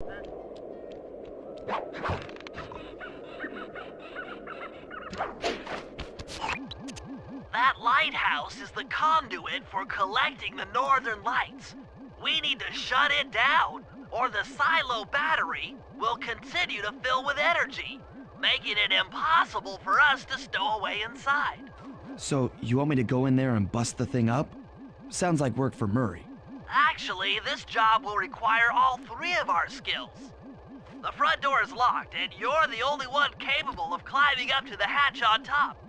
That lighthouse is the conduit for collecting the northern lights. We need to shut it down, or the silo battery will continue to fill with energy, making it impossible for us to stow away inside. So, you want me to go in there and bust the thing up? Sounds like work for Murray. Actually, this job will require all three of our skills. The front door is locked, and you're the only one capable of climbing up to the hatch on top.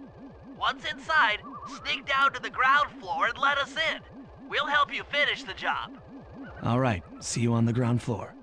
Once inside, sneak down to the ground floor and let us in. We'll help you finish the job. All right, see you on the ground floor.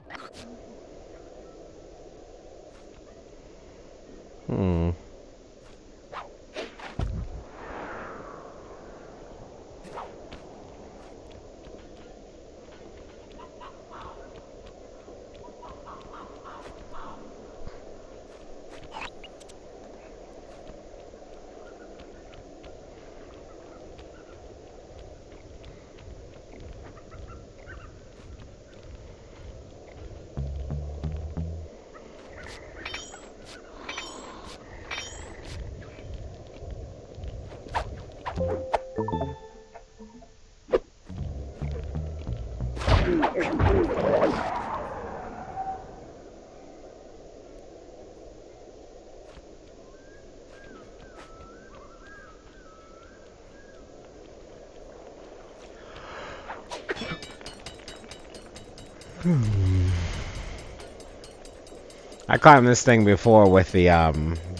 I climbed this thing before with the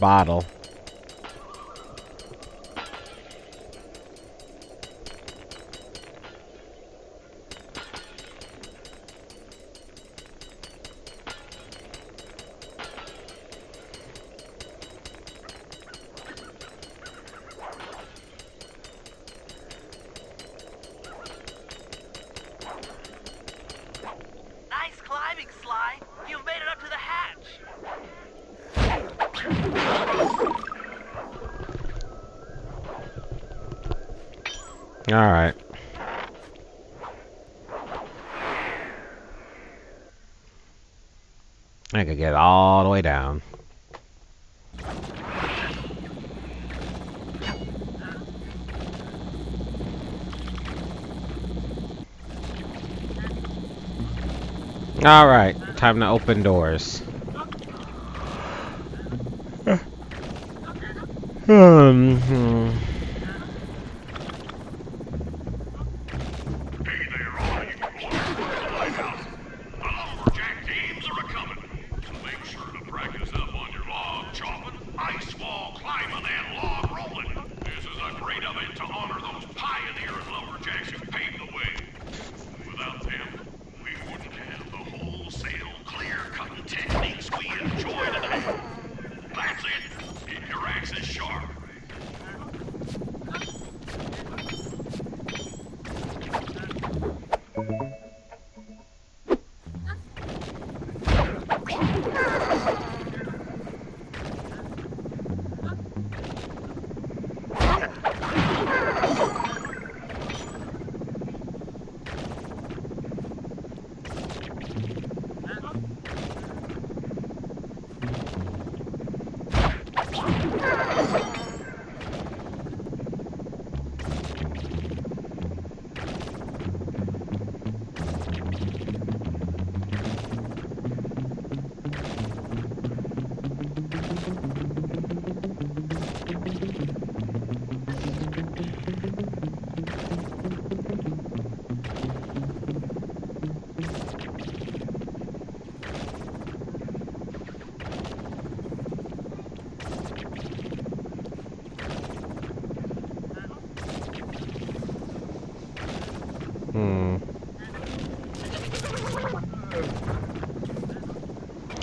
bottle. Nice climbing, Sly. You've made it up to the hatch. All right. I could get all the way down. All right, time to open doors.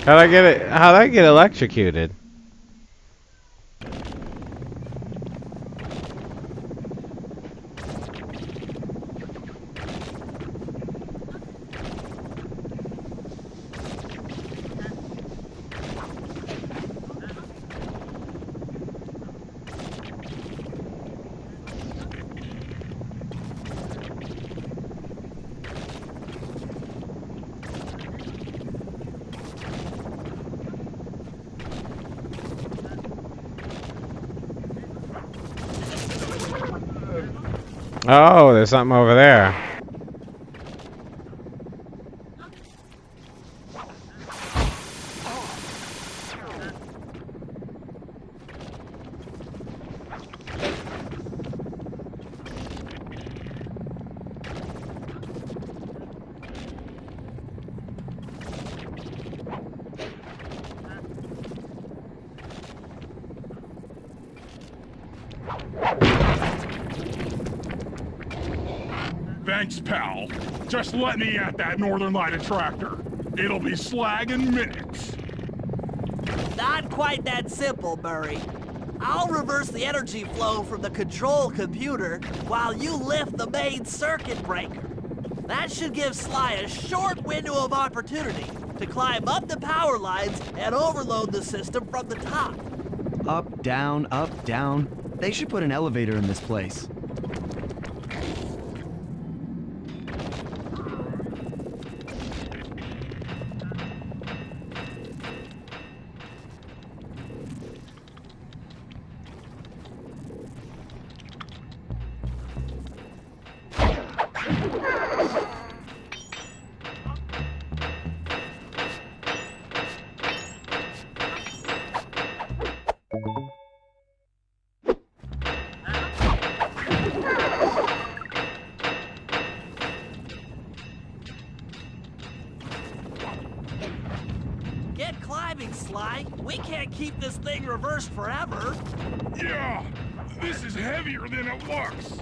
How'd I get electrocuted? Oh, there's something over there. Thanks, pal. Just let me at that Northern Light attractor. It'll be slag in minutes. Not quite that simple, Murray. I'll reverse the energy flow from the control computer while you lift the main circuit breaker. That should give Sly a short window of opportunity to climb up the power lines and overload the system from the top. Up, down, up, down. They should put an elevator in this place. Get climbing, Sly. We can't keep this thing reversed forever. Yeah, this is heavier than it looks.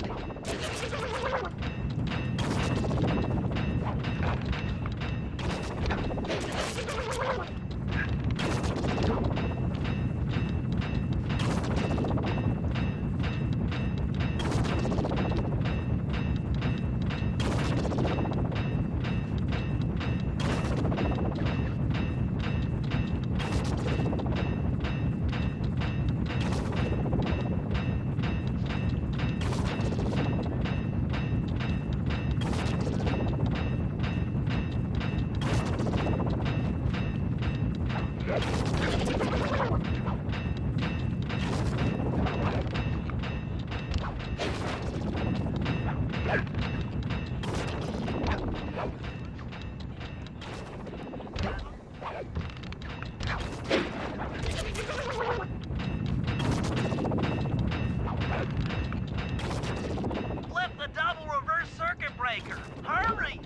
Flip the double reverse circuit breaker. Hurry!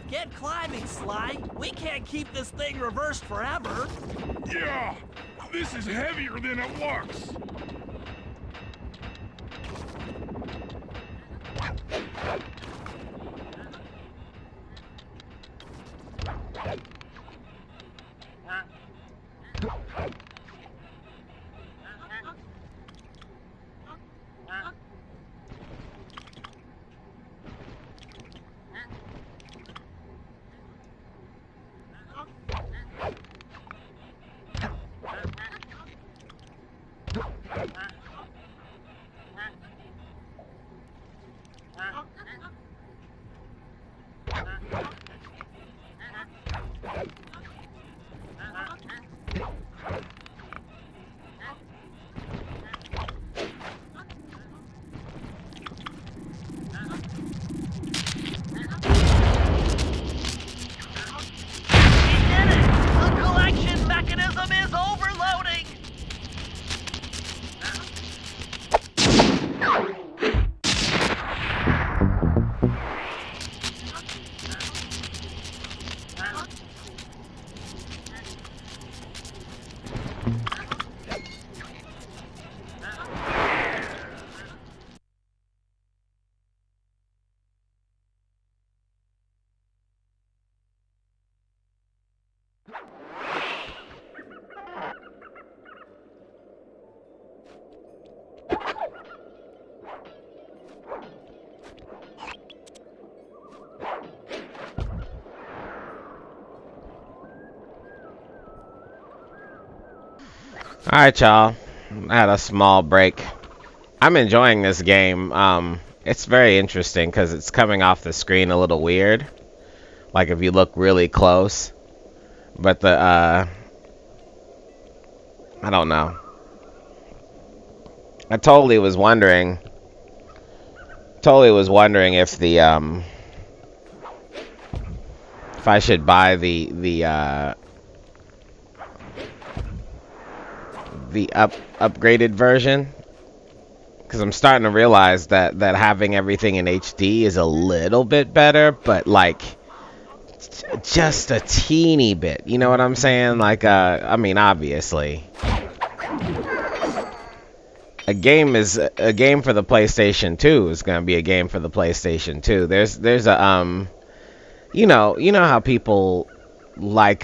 Get climbing, Sly. We can't keep this thing reversed forever. Yeah, this is heavier than it looks. Alright, y'all. I had a small break. I'm enjoying this game. It's very interesting because it's coming off the screen a little weird. Like if you look really close. But the, I don't know. I totally was wondering if the, if I should buy the upgraded version. Because I'm starting to realize that having everything in HD is a little bit better, but like just a teeny bit. You know what I'm saying? Like, I mean, obviously, a game for the PlayStation 2 is gonna be a game for the PlayStation 2. There's a you know how people like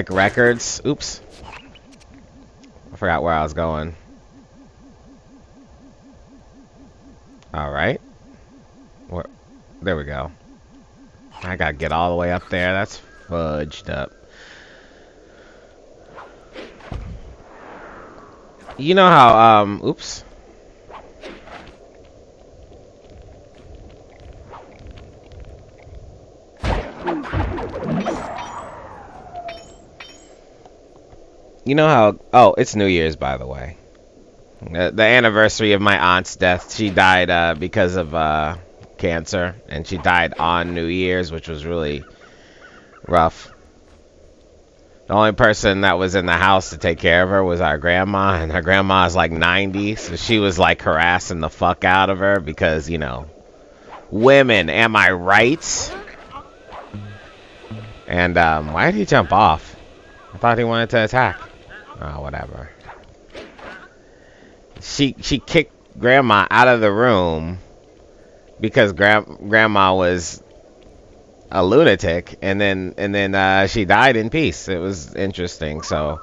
records. Oops. I forgot where I was going. All right. There we go. I gotta get all the way up there. That's fudged up. You know how, oops. You know how, oh, it's New Year's, by the way. The anniversary of my aunt's death. She died because of cancer, and she died on New Year's, which was really rough. The only person that was in the house to take care of her was our grandma, and her grandma is like 90, so she was like harassing the fuck out of her because, you know, women, am I right? And why did he jump off? I thought he wanted to attack. Oh, whatever. She kicked grandma out of the room because grandma was a lunatic, and then she died in peace. It was interesting. So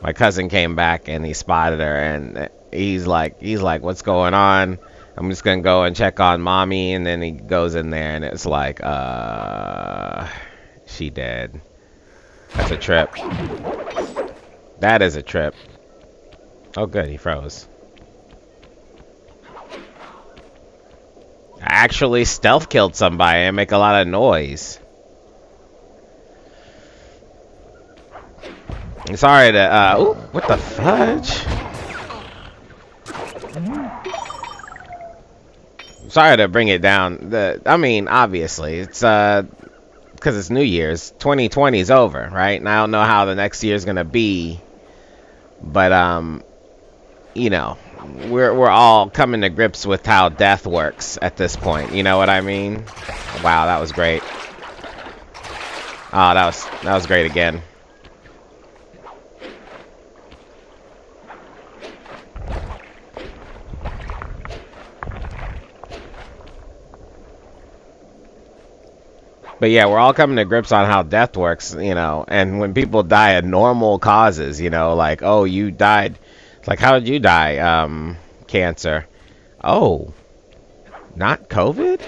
my cousin came back and he spotted her, and he's like, what's going on? I'm just gonna go and check on mommy. And then he goes in there, and it's like, she dead. That's a trip. That is a trip. Oh good, he froze. I actually stealth killed somebody and make a lot of noise. I'm sorry to, ooh, what the fudge? Sorry to bring it down. I mean, obviously, it's, because it's New Year's. 2020 is over, right? And I don't know how the next year's gonna be. But, you know, we're all coming to grips with how death works at this point. You know what I mean? Wow, that was great. Oh, that was great again. But yeah, we're all coming to grips on how death works, you know, and when people die of normal causes, you know, like, oh, you died. It's like, how did you die? Cancer. Oh, not COVID?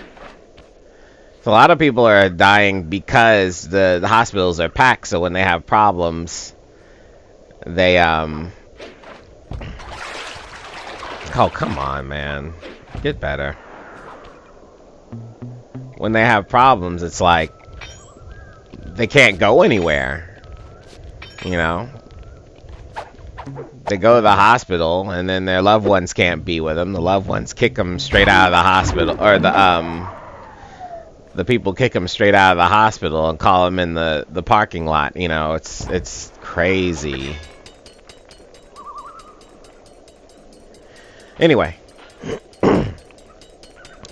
So a lot of people are dying because the hospitals are packed, so when they have problems, they, oh, come on, man. Get better. When they have problems, it's like they can't go anywhere, you know? They go to the hospital, and then their loved ones can't be with them. The loved ones kick them straight out of the hospital, or the people kick them straight out of the hospital and call them in the parking lot. You know, it's crazy. Anyway.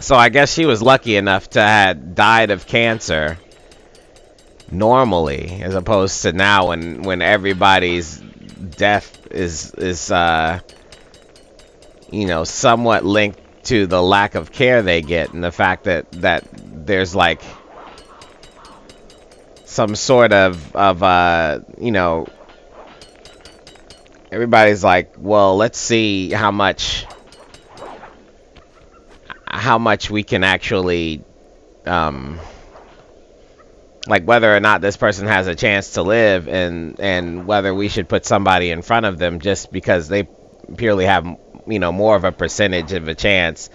So I guess she was lucky enough to have died of cancer normally, as opposed to now when everybody's death is you know, somewhat linked to the lack of care they get, and the fact that there's like some sort of you know, everybody's like, well, let's see how much we can actually, like whether or not this person has a chance to live, and whether we should put somebody in front of them just because they purely have, you more of a percentage of a chance.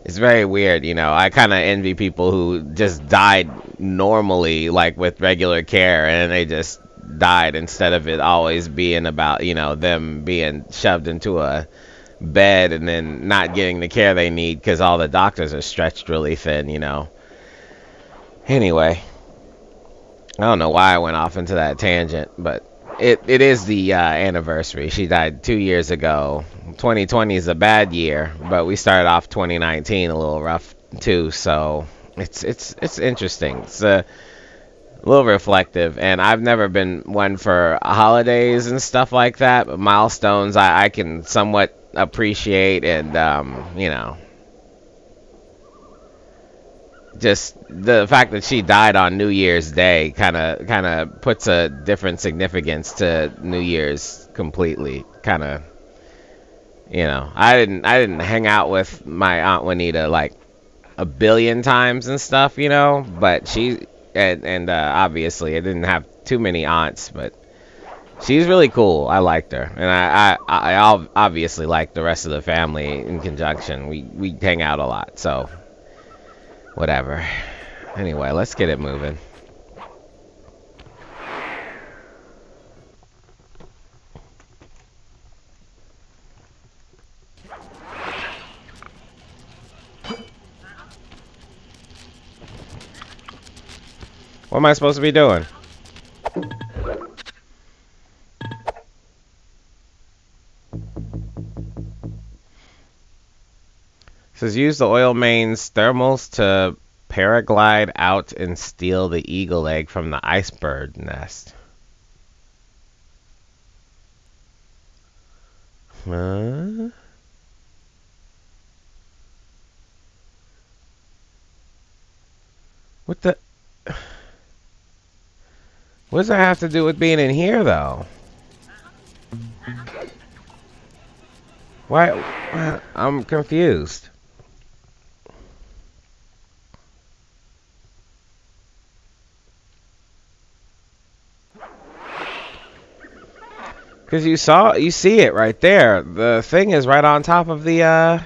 It's very weird, I kind of envy people who just died normally, like with regular care, and they just died instead of it always being about, them being shoved into a bed and then not getting the care they need because all the doctors are stretched really thin, Anyway, I don't know why I went off into that tangent, but it is the anniversary. She died 2 years ago. 2020 is a bad year, but we started off 2019 a little rough too. So it's interesting. It's a little reflective, and I've never been one for holidays and stuff like that. But milestones, I can somewhat appreciate, and just the fact that she died on New Year's Day kind of puts a different significance to New Year's completely. Kind of, I didn't hang out with my Aunt Juanita like a billion times and stuff, but she and obviously I didn't have too many aunts, but she's really cool. I liked her, and I obviously liked the rest of the family in conjunction. We hang out a lot, so. Whatever. Anyway, let's get it moving. What am I supposed to be doing? Says use the oil main's thermals to paraglide out and steal the eagle egg from the iceberg nest. What the? What does that have to do with being in here, though? Why? I'm confused. Because you see it right there. The thing is right on top of the,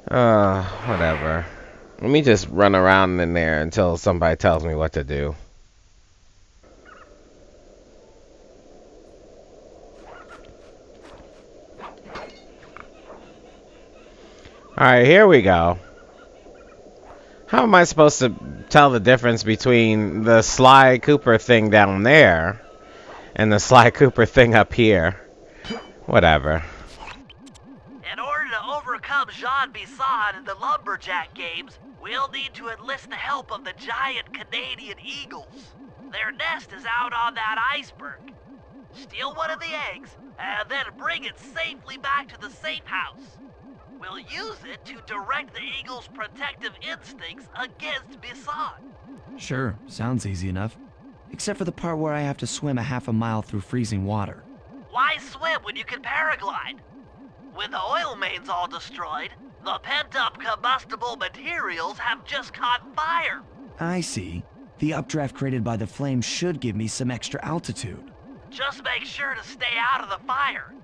whatever. Let me just run around in there until somebody tells me what to do. Alright, here we go. How am I supposed to tell the difference between the Sly Cooper thing down there and the Sly Cooper thing up here? Whatever. In order to overcome Jean Bisson in the Lumberjack games, we'll need to enlist the help of the giant Canadian eagles. Their nest is out on that iceberg. Steal one of the eggs, and then bring it safely back to the safe house. We'll use it to direct the eagle's protective instincts against Bisson. Sure, sounds easy enough. Except for the part where I have to swim a half a mile through freezing water. Why swim when you can paraglide? When the oil main's all destroyed, the pent-up combustible materials have just caught fire. I see. The updraft created by the flames should give me some extra altitude. Just make sure to stay out of the fire.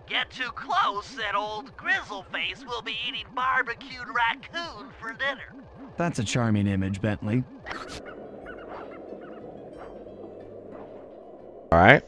Get too close and old Grizzleface will be eating barbecued raccoon for dinner. That's a charming image, Bentley. Alright.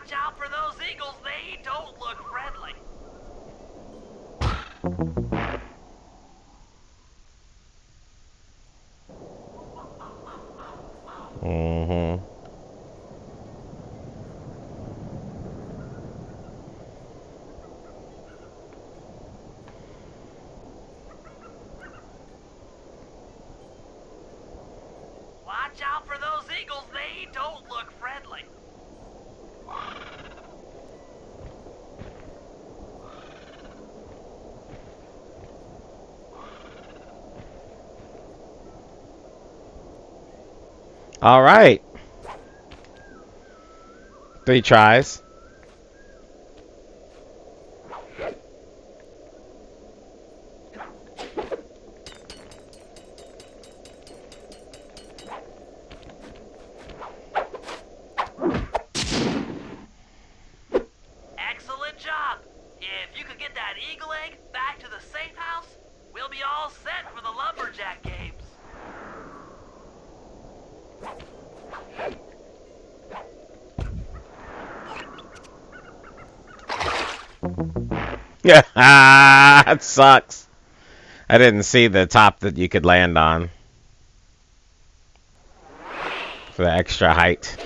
Watch out for those eagles, they don't look friendly. Mm-hmm. Watch out for those eagles, they don't look friendly. All right. 3 tries. Excellent job. If you could get that eagle egg back to the safe house, we'll be all set for the lumberjack games. Yeah, that sucks. I didn't see the top that you could land on for the extra height.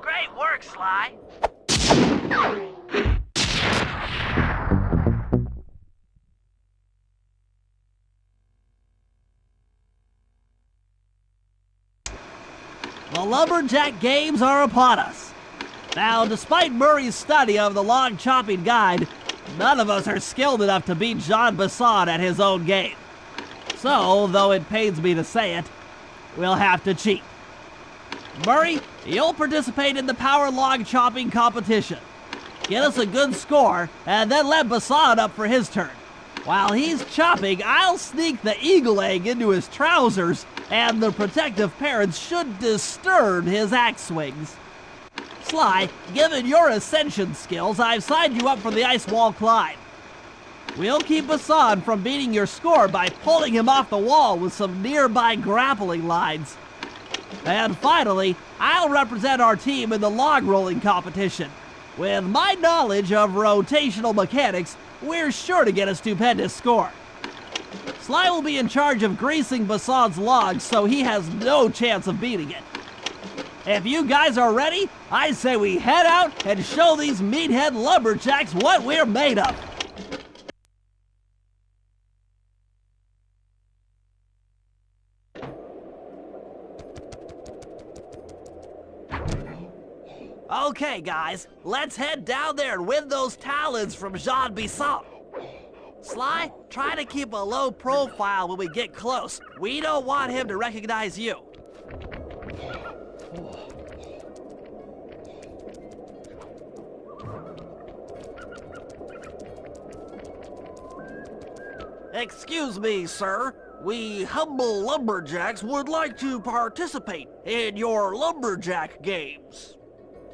Great work, Sly. The lumberjack games are upon us. Now, despite Murray's study of the log chopping guide, none of us are skilled enough to beat Jean Bassan at his own game. So, though it pains me to say it, we'll have to cheat. Murray, you'll participate in the power log chopping competition. Get us a good score, and then let Bassan up for his turn. While he's chopping, I'll sneak the eagle egg into his trousers, and the protective parents should disturb his axe swings. Sly, given your ascension skills, I've signed you up for the ice wall climb. We'll keep Bassan from beating your score by pulling him off the wall with some nearby grappling lines. And finally, I'll represent our team in the log rolling competition. With my knowledge of rotational mechanics, we're sure to get a stupendous score. Sly will be in charge of greasing Bassan's logs, so he has no chance of beating it. If you guys are ready, I say we head out and show these meathead lumberjacks what we're made of. Okay, guys, let's head down there and win those talons from Jean Bisson. Sly, try to keep a low profile when we get close. We don't want him to recognize you. Excuse me, sir. We humble lumberjacks would like to participate in your lumberjack games.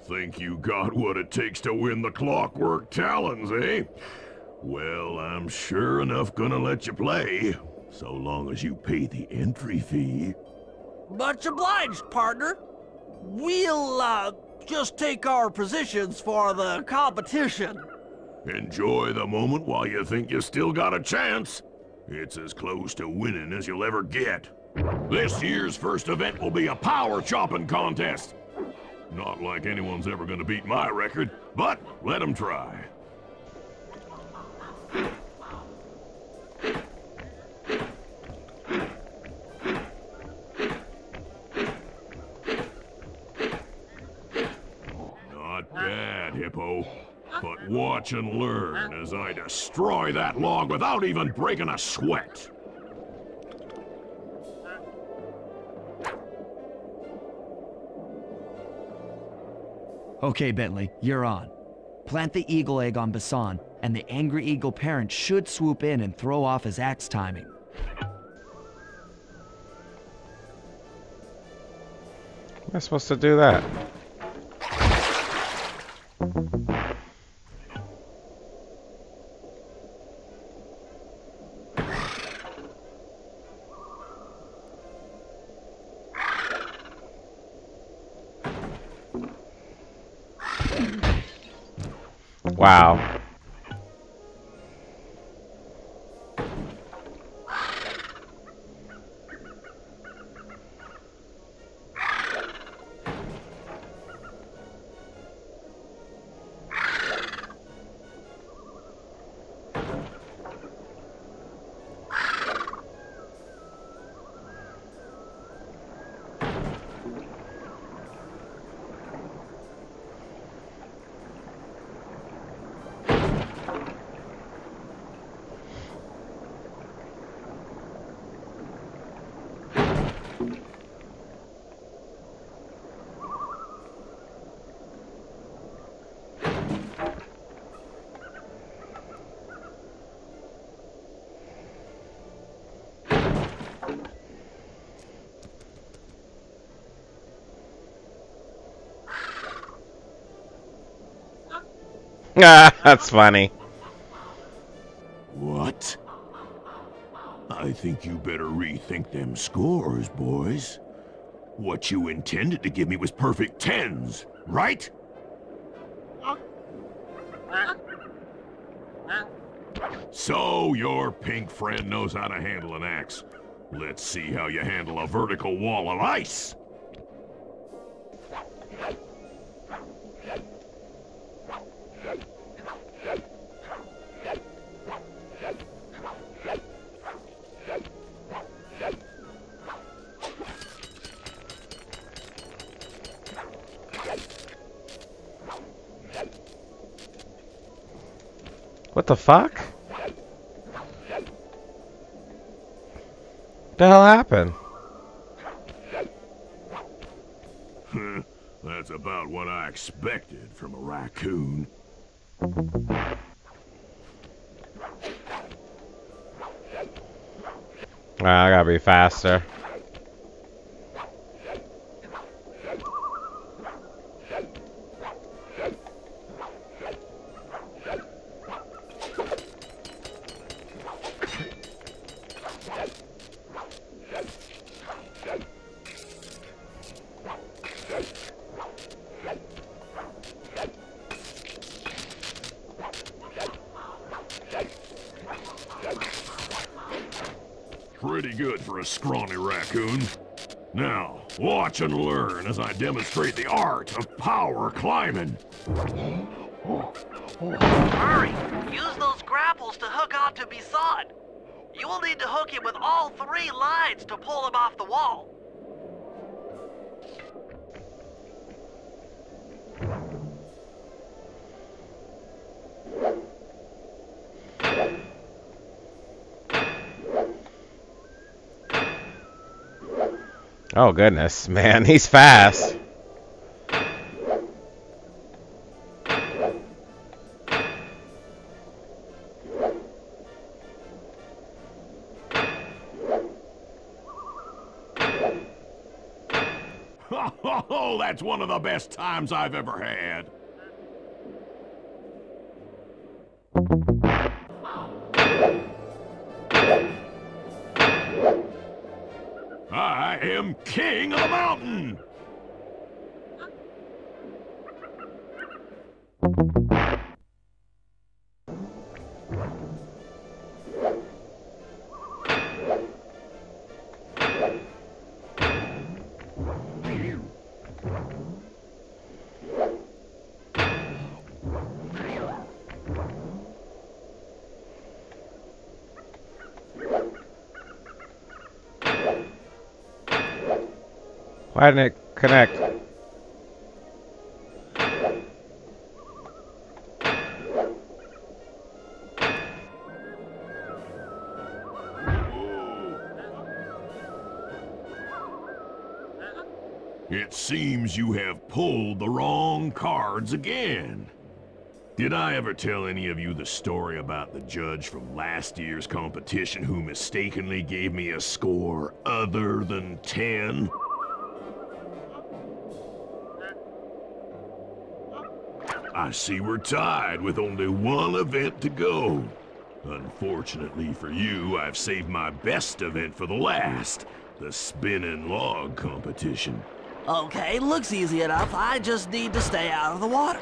Think you got what it takes to win the Clockwerk talons, eh? Well, I'm sure enough gonna let you play, so long as you pay the entry fee. Much obliged, partner. We'll, just take our positions for the competition. Enjoy the moment while you think you still got a chance. It's as close to winning as you'll ever get. This year's first event will be a power chopping contest. Not like anyone's ever gonna beat my record, but let them try. Not bad, Hippo. But watch and learn as I destroy that log without even breaking a sweat. Okay, Bentley, you're on. Plant the eagle egg on Bassan, and the angry eagle parent should swoop in and throw off his axe timing. Am I supposed to do that? Wow. Ah, that's funny. What? I think you better rethink them scores, boys. What you intended to give me was perfect tens, right? So your pink friend knows how to handle an axe. Let's see how you handle a vertical wall of ice. What the fuck? What the hell happened? That's about what I expected from a raccoon. I gotta be faster. Pretty good for a scrawny raccoon. Now, watch and learn as I demonstrate the art of power climbing. Hurry! Use those grapples to hook onto Bisson. You will need to hook him with all 3 lines to pull him off the wall. Oh goodness, man, he's fast. Oh, that's one of the best times I've ever had. I am king of the mountain! Why didn't it connect? It seems you have pulled the wrong cards again. Did I ever tell any of you the story about the judge from last year's competition who mistakenly gave me a score other than 10? I see we're tied with only one event to go. Unfortunately for you, I've saved my best event for the last, the spinning log competition. Okay, looks easy enough. I just need to stay out of the water.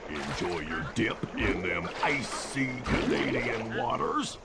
Enjoy your dip in them icy Canadian waters.